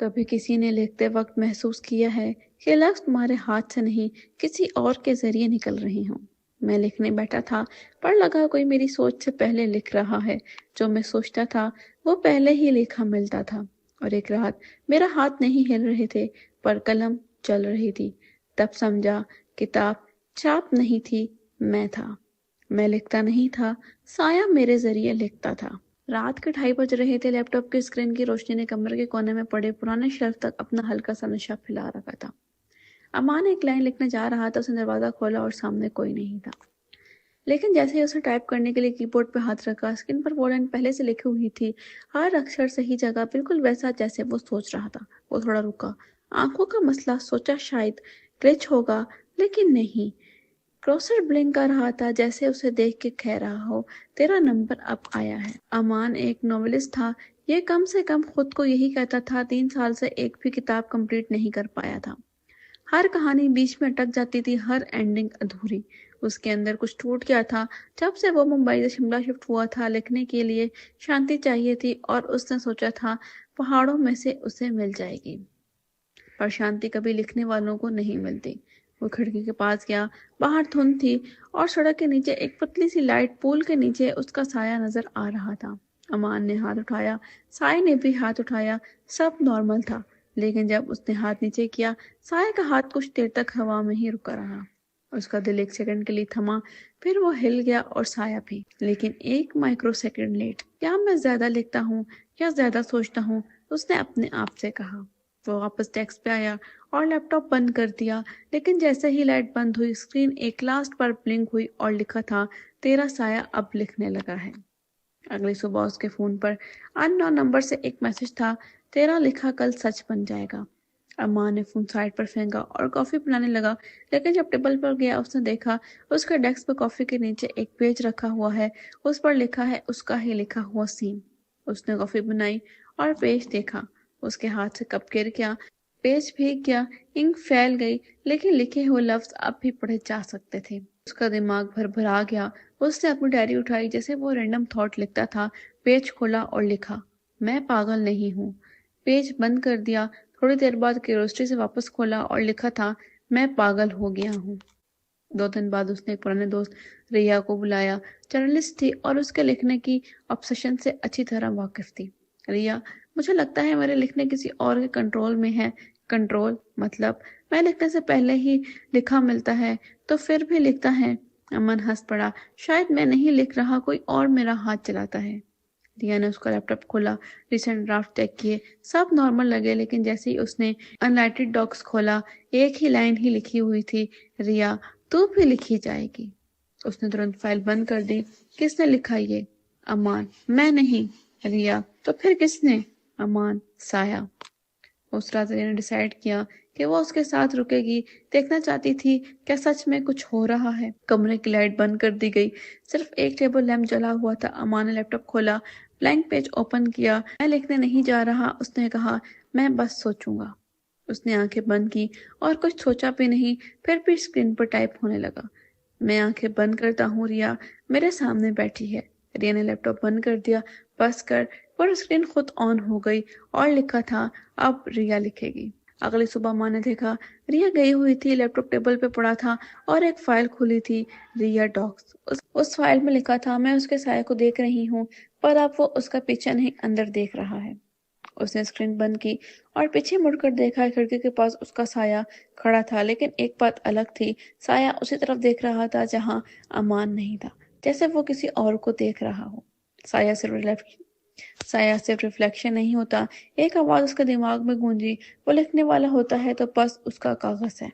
کبھی کسی نے لکھتے وقت محسوس کیا ہے کہ لفظ تمہارے ہاتھ سے نہیں کسی اور کے ذریعے نکل رہے ہوں؟ میں لکھنے بیٹھا تھا پر لگا کوئی میری سوچ سے پہلے لکھ رہا ہے۔ جو میں سوچتا تھا وہ پہلے ہی لکھا ملتا تھا، اور ایک رات میرا ہاتھ نہیں ہل رہے تھے پر قلم چل رہی تھی۔ تب سمجھا کتاب چاپ نہیں تھی، میں تھا۔ میں لکھتا نہیں تھا، سایہ میرے ذریعے لکھتا تھا۔ رات کے 2:30 بج رہے تھے۔ لیپ ٹاپ کی اسکرین کی روشنی نے کمرے کے کونے میں پڑے پرانے شیلف تک اپنا ہلکا سا نشہ پھیلا رکھا تھا۔ امان ایک لائن لکھنے جا رہا تھا، اس نے دروازہ کھولا اور سامنے کوئی نہیں تھا۔ لیکن جیسے ہی اسے ٹائپ کرنے کے لیے کی بورڈ پہ ہاتھ رکھا، اسکرین پر وہ لائن پہلے سے لکھی ہوئی تھی، ہر اکشر صحیح جگہ، بالکل ویسا جیسے وہ سوچ رہا تھا۔ وہ تھوڑا رکا، آنکھوں کا مسئلہ، سوچا شاید گلچ ہوگا، لیکن نہیں۔ کرسر بلنک کر رہا تھا جیسے اسے دیکھ کے کہہ رہا ہو، تیرا نمبر اب آیا ہے۔ امان ایک ناولسٹ تھا، یہ کم سے کم خود کو یہی کہتا تھا۔ 3 سال سے ایک بھی کتاب کمپلیٹ نہیں کر پایا تھا۔ ہر کہانی بیچ میں اٹک جاتی تھی، ہر اینڈنگ ادھوری۔ اس کے اندر کچھ ٹوٹ گیا تھا جب سے وہ ممبئی سے شملہ شفٹ ہوا تھا۔ لکھنے کے لیے شانتی چاہیے تھی اور اس نے سوچا تھا پہاڑوں میں سے اسے مل جائے گی، پر شانتی کبھی لکھنے والوں کو نہیں ملتی۔ وہ کھڑکی کے پاس گیا، باہر دھند تھی اور سڑک کے نیچے ایک پتلی سی لائٹ پول کے نیچے اس کا سایہ نظر آ رہا تھا۔ امان نے ہاتھ اٹھایا، سائے نے بھی ہاتھ اٹھایا، سب نارمل تھا۔ لیکن جب اس نے ہاتھ نیچے کیا، سائے کا ہاتھ کچھ دیر تک ہوا میں ہی رکا رہا۔ اس کا دل 1 سیکنڈ کے لیے تھما، پھر وہ ہل گیا اور سایہ بھی، لیکن 1 مائکرو سیکنڈ لیٹ۔ کیا میں زیادہ لکھتا ہوں یا زیادہ سوچتا ہوں؟ اس نے اپنے آپ سے کہا۔ وہ واپس ڈیسک پہ آیا اور لیپ ٹاپ بند کر دیا، لیکن جیسے ہی لائٹ بند ہوئی، اسکرین ایک لاسٹ بار بلنک ہوئی اور لکھا تھا، تیرا سایہ اب لکھنے لگا ہے۔ اگلی صبح اس کے فون پر ان نون نمبر سے ایک میسج تھا، تیرا لکھا کل سچ بن جائے گا۔ امان نے فون سائڈ پر پھینکا اور کافی بنانے لگا، لیکن جب ٹیبل پر گیا اس نے دیکھا اس کے ڈیسک پہ کافی کے نیچے ایک پیج رکھا ہوا ہے، اس پر لکھا ہے اس کا ہی لکھا ہوا سین۔ اس نے کافی بنائی اور پیج دیکھا، اس کے ہاتھ سے کپ گر گیا، پیج بھیگ گیا، انک پھیل گئی، لیکن لکھے ہوئے لفظ اب بھی پڑھے جا سکتے تھے۔ اس کا دماغ بھربھرا گیا، اس نے اپنی ڈائری اٹھائی جیسے وہ رینڈم تھاٹ لکھتا تھا، پیج کھولا اور لکھا، میں پاگل نہیں ہوں۔ پیج بند کر دیا، تھوڑی دیر بعد کیوریوسٹی سے واپس کھولا اور لکھا تھا، میں پاگل ہو گیا ہوں۔ 2 دن بعد اس نے ایک پرانے دوست ریا کو بلایا، جرنلسٹ تھی اور اس کے لکھنے کی obsession سے اچھی طرح واقف تھی۔ ریا، مجھے لگتا ہے میرے لکھنے کسی اور کے کنٹرول میں ہے۔ کنٹرول مطلب میں لکھنے سے پہلے ہی لکھا ملتا ہے تو پھر بھی لکھتا ہے؟ امن ہنس پڑا، شاید میں نہیں لکھ رہا، کوئی اور میرا ہاتھ چلاتا ہے۔ ریا نے اس کا لیپ ٹاپ کھولا، ریسنٹ ڈرافٹ چیک کیے، سب نارمل لگے، لیکن جیسے ہی اس نے انلائٹڈ ڈاکس کھولا، ایک ہی لائن ہی لکھی ہوئی تھی، ریا تو بھی لکھی جائے گی۔ اس نے ترنت فائل بند کر دی۔ کس نے لکھا یہ؟ امان، میں نہیں۔ ریا، تو پھر کس نے؟ امان، سایہ۔ اس رات ریا نے ڈیسائیڈ کیا کہ وہ اس کے ساتھ رکے گی، دیکھنا چاہتی تھی کیا سچ میں کچھ ہو رہا ہے۔ کمرے کی لائٹ بند کر دی گئی، صرف ایک ٹیبل لیمپ جلا ہوا تھا۔ امان نے لیپ ٹاپ کھولا، بلینک پیج اوپن کیا۔ میں لکھنے نہیں جا رہا، اس نے کہا، میں بس سوچوں گا۔ اس نے آنکھیں بند کی اور کچھ سوچا بھی نہیں، پھر بھی اسکرین پر ٹائپ ہونے لگا۔ میں آنکھیں بند کرتا ہوں، ریا میرے سامنے بیٹھی ہے۔ ریا نے لیپ ٹاپ بند کر دیا، بس کر، پر اسکرین خود آن ہو گئی اور لکھا تھا، اب ریا لکھے گی۔ اگلی صبح ماں نے دیکھا ریا گئی ہوئی تھی، لیپ ٹاپ ٹیبل پہ پڑا تھا اور ایک فائل کھلی تھی، ریا ڈاکس۔ اس فائل میں لکھا تھا، میں اس کے سائے کو دیکھ رہی ہوں، پر اب وہ اس کا پیچھے نہیں اندر دیکھ رہا ہے۔ اس نے اسکرین بند کی اور پیچھے مڑ کر دیکھا، کھڑکی کے پاس اس کا سایہ کھڑا تھا، لیکن ایک بات الگ تھی، سایہ اسی طرف دیکھ رہا تھا جہاں امان نہیں تھا، جیسے وہ کسی اور کو دیکھ رہا ہو۔ سایہ صرف ریفلیکشن نہیں ہوتا، ایک آواز اس کے دماغ میں گونجی، وہ لکھنے والا ہوتا ہے تو بس اس کا کاغذ ہے۔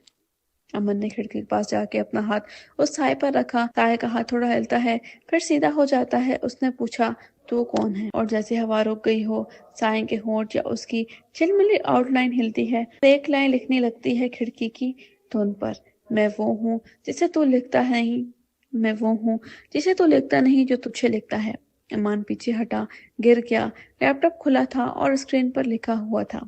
امن نے کھڑکی کے پاس جا کے اپنا ہاتھ اس سائے پر رکھا، سائے کا ہاتھ تھوڑا ہلتا ہے پھر سیدھا ہو جاتا ہے۔ اس نے پوچھا، تو کون ہے؟ اور جیسے ہوا رک گئی ہو، سائے کے ہونٹ یا اس کی چلملی آؤٹ لائن ہلتی ہے، ایک لائن لکھنے لگتی ہے کھڑکی کی دھن پر، میں وہ ہوں جسے تو لکھتا نہیں، میں وہ ہوں جسے تو لکھتا نہیں جو تجھے لکھتا ہے۔ امان پیچھے ہٹا، گر گیا، لیپ ٹاپ کھلا تھا اور اسکرین پر لکھا ہوا تھا،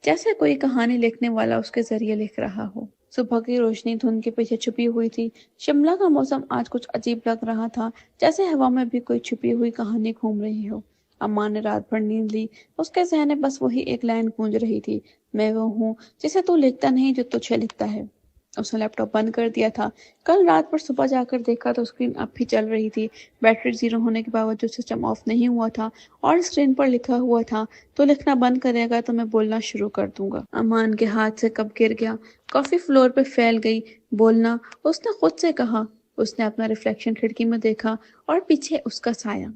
جیسے کوئی کہانی لکھنے والا اس کے ذریعے لکھ رہا ہو۔ صبح کی روشنی دھند کے پیچھے چھپی ہوئی تھی۔ شملہ کا موسم آج کچھ عجیب لگ رہا تھا، جیسے ہوا میں بھی کوئی چھپی ہوئی کہانی گھوم رہی ہو۔ अम्मा ने रात भर नींद ली। उसके ज़हन में बस वही एक लाइन गूंज रही थी, मैं वो हूँ जिसे तू लिखता नहीं जो तुझे लिखता है। उसने लैपटॉप बंद कर दिया था। कल रात पर सुबह जाकर देखा तो स्क्रीन अब भी चल रही थी। बैटरी 0 होने के बावजूद सिस्टम ऑफ नहीं हुआ था और स्क्रीन पर लिखा हुआ था, तो लिखना बंद करेगा तो मैं बोलना शुरू कर दूंगा। अमान के हाथ से कप गिर गया, कॉफी फ्लोर पे फैल गई। बोलना, उसने खुद से कहा। उसने अपना रिफ्लेक्शन खिड़की में देखा और पीछे उसका साया,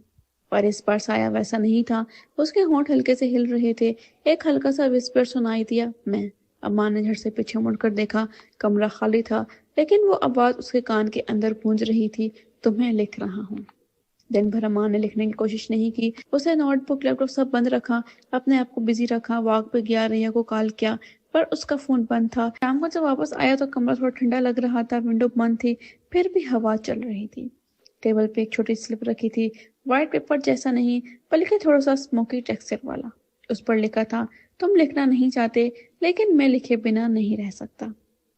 पर इस बार साया वैसा नहीं था। उसके होंठ हल्के से हिल रहे थे। एक हल्का सा विस्पर सुनाई दिया, मैं। अम्मा ने झट से पीछे मुड़कर देखा। कमरा खाली था, लेकिन वो आवाज उसके कान के अंदर गूंज रही थी, तुम्हें लिख रहा हूँ। दिन भर अम्मा ने लिखने की कोशिश नहीं की। उसे नोटबुक, लैपटॉप सब बंद रखा, अपने आप को बिजी रखा। वॉक पे गया, रिया को कॉल किया, पर उसका फोन बंद था। शाम को जब वापस आया तो कमरा थोड़ा ठंडा लग रहा था, विंडो बंद थी, फिर भी हवा चल रही थी। टेबल पे एक छोटी स्लिप रखी थी, व्हाइट पेपर जैसा नहीं, बल्कि थोड़ा सा स्मोकी टेक्सचर वाला। उस पर लिखा था, तुम लिखना नहीं चाहते, लेकिन मैं लिखे बिना नहीं रह सकता।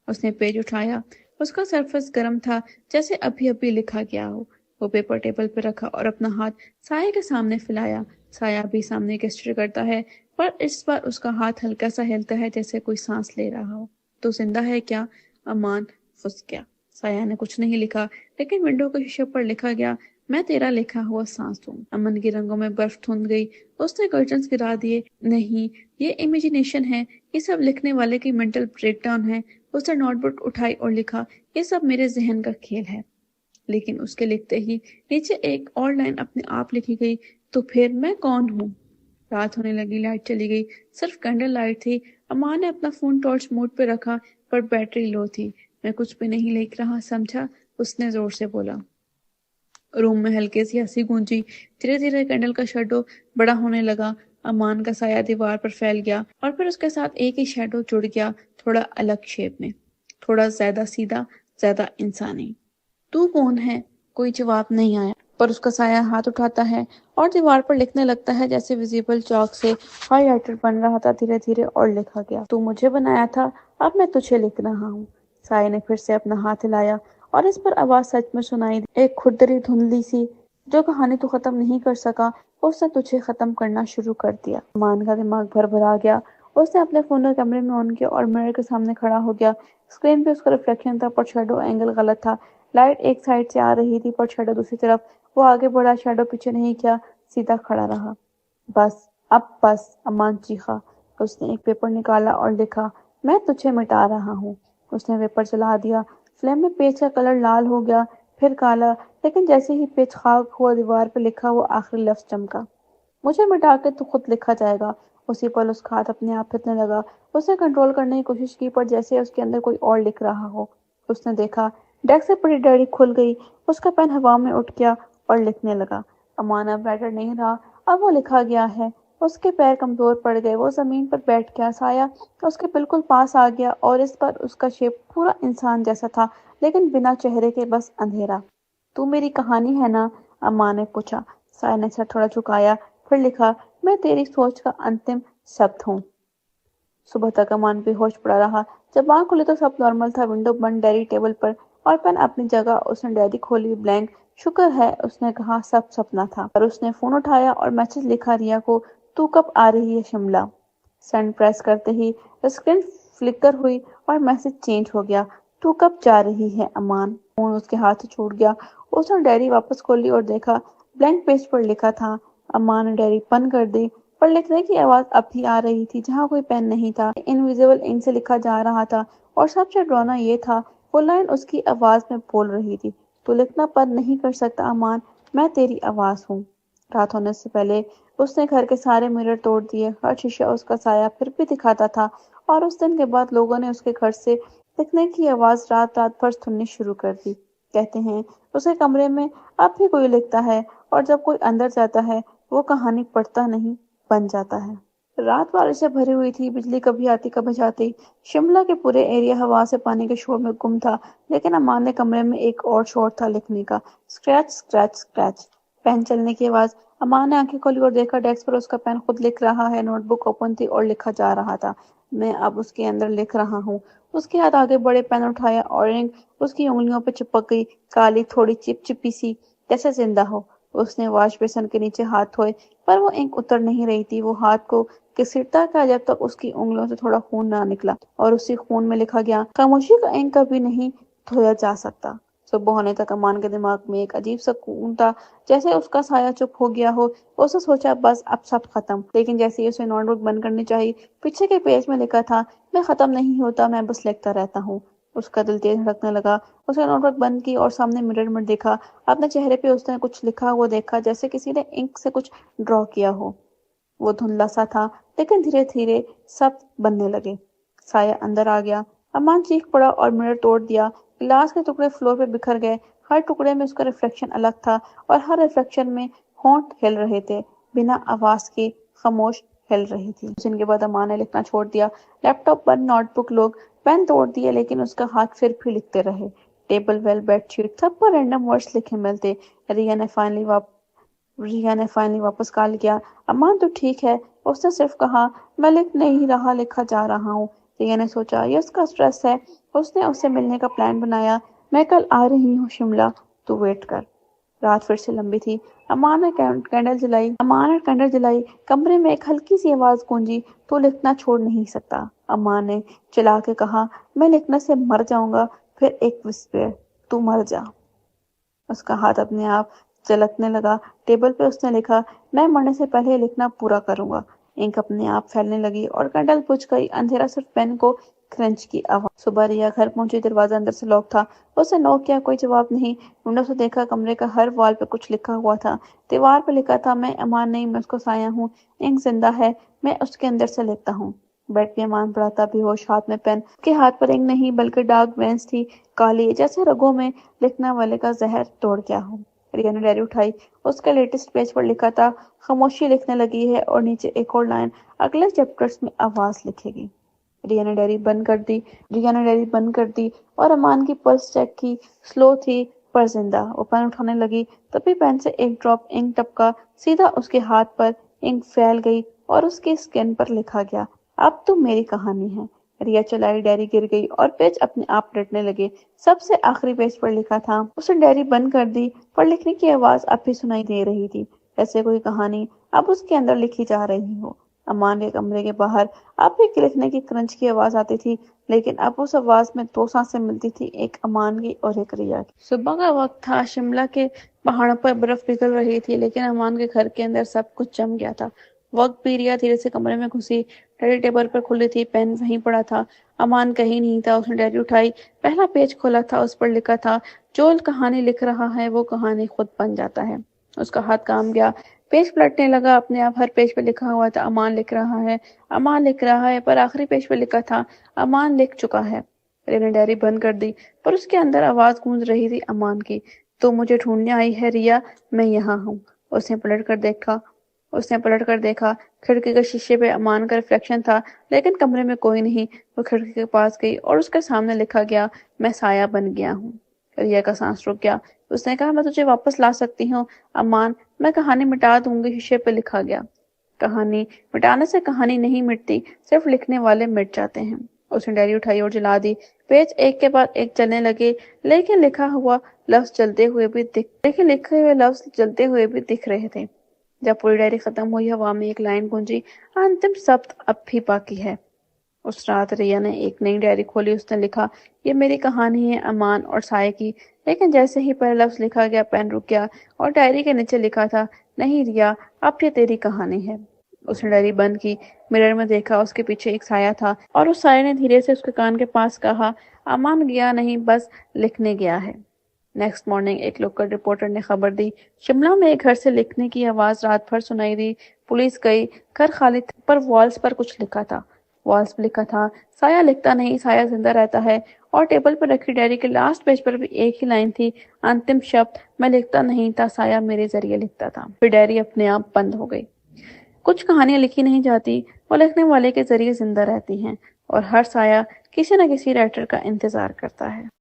उसने पेज उठाया। उसका सरफेस गर्म था, जैसे अभी अभी लिखा गया हो। वो पेपर टेबल पर रखा और अपना हाथ साया के सामने फैलाया। साया भी सामने गेस्चर करता है, पर इस बार उसका हाथ हल्का सा हिलता है, जैसे कोई सांस ले रहा हो। तो जिंदा है क्या? अमान फंस गया। साया ने कुछ नहीं लिखा, लेकिन विंडो के शीशे पर लिखा गया, मैं तेरा लिखा हुआ सांस हूँ। अमन की रंगों में बर्फ धुंध गई। उसने कर्टन्स गिरा दिए। नहीं, ये इमेजिनेशन है, ये सब लिखने वाले की मेंटल ब्रेकडाउन है। उसने नोटबुक उठाई और लिखा, ये सब मेरे जहन का खेल है। लेकिन उसके लिखते ही नीचे एक और लाइन अपने आप लिखी गई, तो फिर मैं कौन हूँ? रात होने लगी, लाइट चली गई, सिर्फ कैंडल लाइट थी। अम्मा ने अपना फोन टॉर्च मोड पे रखा, पर बैटरी लो थी। मैं कुछ भी नहीं लिख रहा, समझा? उसने जोर से बोला। रूम में हल्की सी हंसी गूंजी। धीरे धीरे कैंडल का शैडो बड़ा होने लगा। अमान का साया दीवार पर फैल गया और फिर उसके साथ एक ही शैडो जुड़ गया, थोड़ा अलग शेप में, थोड़ा ज्यादा सीधा, ज्यादा इंसानी। तू कौन है? कोई जवाब नहीं आया, पर उसका साया हाथ उठाता है और दीवार पर लिखने लगता है, जैसे विजिबल चौक से हाईलाइटर बन रहा था धीरे धीरे, और लिखा गया, तू मुझे बनाया था, अब मैं तुझे लिख रहा हूँ। साया ने फिर से अपना हाथ हिलाया और इस पर आवाज सच में सुनाई दी, एक खुरदरी धुंधली सी, जो कहानी तू खत्म नहीं कर सका, उसने तुझे खत्म करना शुरू कर दिया। मान का दिमाग भर भर आ गया। उसने अपने फोन को कैमरे में ऑन किया और मिरर के सामने खड़ा हो गया। स्क्रीन पे उसका रिफ्लेक्शन था, पर शैडो एंगल गलत था। लाइट एक साइड से आ रही थी, पर शैडो दूसरी तरफ। वो आगे बढ़ा, शैडो पीछे नहीं किया, सीधा खड़ा रहा। बस, अब बस, अमान चीखा। उसने एक पेपर निकाला और लिखा, मैं तुझे मिटा रहा हूँ। उसने पेपर जला दिया। फ्लेम में पेज का कलर लाल हो गया, फिर काला, लेकिन जैसे ही पेज खाक हुआ, दीवार पर लिखा हुआ आखिरी लफ्ज चमका, मुझे मिटा के तू खुद लिखा जाएगा। उसी पल उसका हाथ अपने आप हिलने लगा। उसने कंट्रोल करने की कोशिश की, पर जैसे उसके अंदर कोई और लिख रहा हो। उसने देखा, डेस्क से पड़ी डायरी खुल गई। उसका पेन हवा में उठ गया और लिखने लगा। अमान अब बैटर नहीं रहा, अब वो लिखा गया है। उसके पैर कमजोर पड़ गए, वो जमीन पर बैठ गया। साया उसके बिल्कुल पास आ गया और इस पर उसका शेप पूरा इंसान जैसा था, लेकिन बिना चेहरे के, बस अंधेरा। तू मेरी कहानी है ना? अम्मा ने पूछा। साया ने सर थोड़ा झुकाया, फिर लिखा, मैं तेरी सोच का अंतिम शब्द हूँ। सुबह तक अमान बेहोश पड़ा रहा। जब आँख खुली तो सब नॉर्मल था, विंडो बंद, डायरी टेबल पर और पेन अपनी जगह। उसने डायरी खोली, ब्लैंक। शुक्र है, उसने कहा, सब सपना था। पर उसने फोन उठाया और मैसेज लिखा रिया को, तू कब आ रही है शिमला? सेंड प्रेस करते ही स्क्रीन फ्लिकर हुई और मैसेज चेंज हो गया, तू कब जा रही है अमान? फोन उसके हाथ से छूट गया। उसने डायरी वापस खोली और देखा, ब्लैंक पेज पर लिखा था। अमान ने डायरी बंद कर दी, पर लिखने की आवाज अब भी आ रही थी, जहाँ कोई पेन नहीं था। इनविजिबल इंक से लिखा जा रहा था, और सबसे डरावना ये था, वो लाइन उसकी आवाज में बोल रही थी, तू लिखना बंद नहीं कर सकता अमान, मैं तेरी आवाज हूँ। रात होने से पहले उसने घर के सारे मिरर तोड़ दिए। हर शीशा उसका साया फिर भी दिखाता था, और उस दिन के बाद लोगों ने उसके घर से लिखने की आवाज रात रात भर सुननी शुरू कर दी। कहते हैं उसके कमरे में अब भी कोई लिखता है, और जब कोई अंदर जाता है, वो कहानी पढ़ता नहीं, बन जाता है। रात बारिश से भरी हुई थी, बिजली कभी आती कभी जाती। शिमला के पूरे एरिया हवा से पानी के शोर में गुम था, लेकिन अमान के कमरे में एक और शोर था, लिखने का। स्क्रैच स्क्रैच स्क्रैच, पेन चलने की आवाज। अमान ने आंखें खोली और देखा, डेस्क पर उसका पेन खुद लिख रहा है। नोटबुक ओपन थी और लिखा जा रहा था, मैं अब उसके अंदर लिख रहा हूँ। उसके हाथ आगे बड़े, पेन उठाया और इंक उसकी उंगलियों पर चिपक गई, काली, थोड़ी चिपचिपी सी, जैसे जिंदा हो। उसने वॉश बेसिन के नीचे हाथ धोए, पर वो इंक उतर नहीं रही थी। वो हाथ को घसीटता था जब तक उसकी उंगलियों से थोड़ा खून ना निकला, और उसी खून में लिखा गया, खामोशी का इंक कभी नहीं धोया जा सकता। सुबह होने तक अमान के दिमाग में एक अजीब सा सुकून था, जैसे उसका साया चुप हो गया हो। उसने सोचा बस अब सब खत्म, लेकिन जैसे ही उसे नोटबुक बंद करनी चाहिए, पीछे के पेज में लिखा था, मैं खत्म नहीं होता, मैं बस लिखता रहता हूँ। उसका दिल तेज धड़कने लगा। उसने नोटबुक बंद की और सामने मिरर में देखा। अपने चेहरे पे उसने कुछ लिखा हुआ देखा, जैसे किसी ने इंक से कुछ ड्रॉ किया हो। वो धुंधला सा था, लेकिन धीरे धीरे सब बनने लगे। साया अंदर आ गया। अमान चीख पड़ा और मिरर तोड़ दिया। गिलास के टुकड़े फ्लोर पे बिखर गए। हर टुकड़े में उसका रिफ्लेक्शन अलग था, और हर रिफ्लेक्शन में होंठ हिल रहे थे, बिना आवाज के, खामोश हिल रही थी। कुछ दिन के बाद अमान ने लिखना छोड़ दिया। लैपटॉप बंद, नोटबुक लोग, पेन तोड़ दिए, लेकिन उसका हाथ फिर भी लिखते रहे। टेबल वेल, बेडशीट, सब पर रैंडम वर्ड्स लिखे मिलते। रिया ने फाइनली वापस कॉल किया। अम्मा तो ठीक है, उसने सिर्फ कहा, मैं लिख नहीं रहा, लिखा जा रहा हूँ। रिया ने सोचा ये उसका स्ट्रेस है। उसने उससे मिलने का प्लान बनाया। मैं कल आ रही हूँ शिमला, तू वेट कर। रात फिर से लंबी थी। अम्मा ने कैंडल जलाई। कमरे में एक हल्की सी आवाज गूंजी, तू लिखना छोड़ नहीं सकता। अम्मा ने चिल्ला के कहा, मैं लिखने से मर जाऊंगा। फिर एक विस्पर, तू मर जा। उसका हाथ अपने आप झलकने लगा। टेबल पे उसने लिखा, मैं मरने से पहले लिखना पूरा करूंगा। इंक अपने आप फैलने लगी और कैंडल बुझ गई। अंधेरा सिर्फ पेन को क्रंच की आवाज। सुबह रिया घर पहुंची। दरवाजा अंदर से लॉक था। उसने नॉक किया, कोई जवाब नहीं। विंडो से देखा, कमरे का हर वॉल पे कुछ लिखा हुआ था। दीवार पे लिखा था, मैं अमान नहीं, मैं उसको साया हूँ। इंक जिंदा है, मैं उसके अंदर से लिखता हूँ। बेड पे अमान पड़ा था, बेहोश, हाथ में पेन। उसके हाथ पर इंक नहीं बल्कि डार्क वेन्स थी, काली, जैसे रगों में लिखने वाले का जहर तोड़ गया हो। रिया ने डायरी उठाई। उसके लेटेस्ट पेज पर लिखा था, खामोशी लिखने लगी है, और नीचे एक और लाइन, अगले चैप्टर्स में आवाज लिखेगी। रिया ने डायरी बंद कर दी और अमान की पल्स चेक की। स्लो थी पर जिंदा। वो पेन उठाने लगी, तभी पेन से एक ड्रॉप इंक टपका। सीधा उसके हाथ पर। इंक फैल गई और उसकी स्किन पर लिखा गया, अब तो मेरी कहानी है। रिया चलाई, डायरी गिर गई और पेज अपने आप लटने लगे। सबसे आखिरी पेज पर लिखा था। उसने डायरी बंद कर दी, पर लिखने की आवाज अब भी सुनाई दे रही थी, जैसे कोई कहानी अब उसके अंदर लिखी जा रही हो। अमान के कमरे के बाहर अब भी लिखने की क्रंच की आवाज आती थी, लेकिन अब उस आवाज में दो सांसें मिलती थी, एक अमान की और एक रिया की। सुबह का वक्त था। शिमला के पहाड़ों पर बर्फ पिघल रही थी, लेकिन अमान के घर के अंदर सब कुछ जम गया था। वक्त भी। रिया धीरे से कमरे में घुसी। डायरी टेबल पर खुली थी, पेन वहीं पड़ा था। अमान कहीं नहीं था। उसने डायरी उठाई, पहला पेज खोला था। उस पर लिखा था, जो कहानी लिख रहा है वो कहानी खुद बन जाता है। उसका हाथ काम गया। पेज पलटने लगा। अपने आप हर पेज पे लिखा हुआ था, अमान लिख रहा है, अमान लिख रहा है, पर आखिरी पेज पे लिखा था, अमान लिख चुका है। रिया ने डायरी बंद कर दी, पर उसके अंदर आवाज गूंज रही थी, अमान की, तो मुझे ढूंढने आई है रिया, मैं यहाँ हूँ। उसने पलट कर देखा। खिड़की के शीशे पे अमान का रिफ्लेक्शन था, लेकिन कमरे में कोई नहीं। वो खिड़की के पास गई और उसके सामने लिखा गया, मैं साया बन गया हूँ। रिया का सांस रुक गया। उसने कहा, मैं तुझे वापस ला सकती हूँ अमान, मैं कहानी मिटा दूंगी। शीशे पे लिखा गया, कहानी मिटाने से कहानी नहीं मिटती, सिर्फ लिखने वाले मिट जाते हैं। उसने डायरी उठाई और जला दी। पेज एक के बाद एक चलने लगे, लेकिन लिखे हुए लफ्ज जलते हुए भी दिख रहे थे। जब पूरी डायरी खत्म हुई, हवा में एक लाइन गूंजी, अंतिम शब्द अब भी बाकी है। उस रात रिया ने एक नई डायरी खोली। उसने लिखा, ये मेरी कहानी है अमान और साये की। लेकिन जैसे ही पहला लफ्ज लिखा गया, पेन रुक गया और डायरी के नीचे लिखा था, नहीं रिया, अब ये तेरी कहानी है। उसने डायरी बंद की। मिरर में देखा, उसके पीछे एक साया था, और उस साये ने धीरे से उसके कान के पास कहा, अमान गया नहीं, बस लिखने गया है। नेक्स्ट मॉर्निंग एक लोकल रिपोर्टर ने खबर दी, शिमला में एक घर से लिखने की आवाज रात भर सुनाई दी। पुलिस गई, घर खाली था, पर वॉल्स पर कुछ लिखा था। साया लिखता नहीं, साया जिंदा रहता है। और टेबल पर रखी डायरी के लास्ट पेज पर भी एक ही लाइन थी, अंतिम शब्द, मैं लिखता नहीं था, साया मेरे जरिए लिखता था। फिर डायरी अपने आप बंद हो गई। कुछ कहानियां लिखी नहीं जाती, वो लिखने वाले के जरिए जिंदा रहती हैं, और हर साया किसी न किसी राइटर का इंतजार करता है।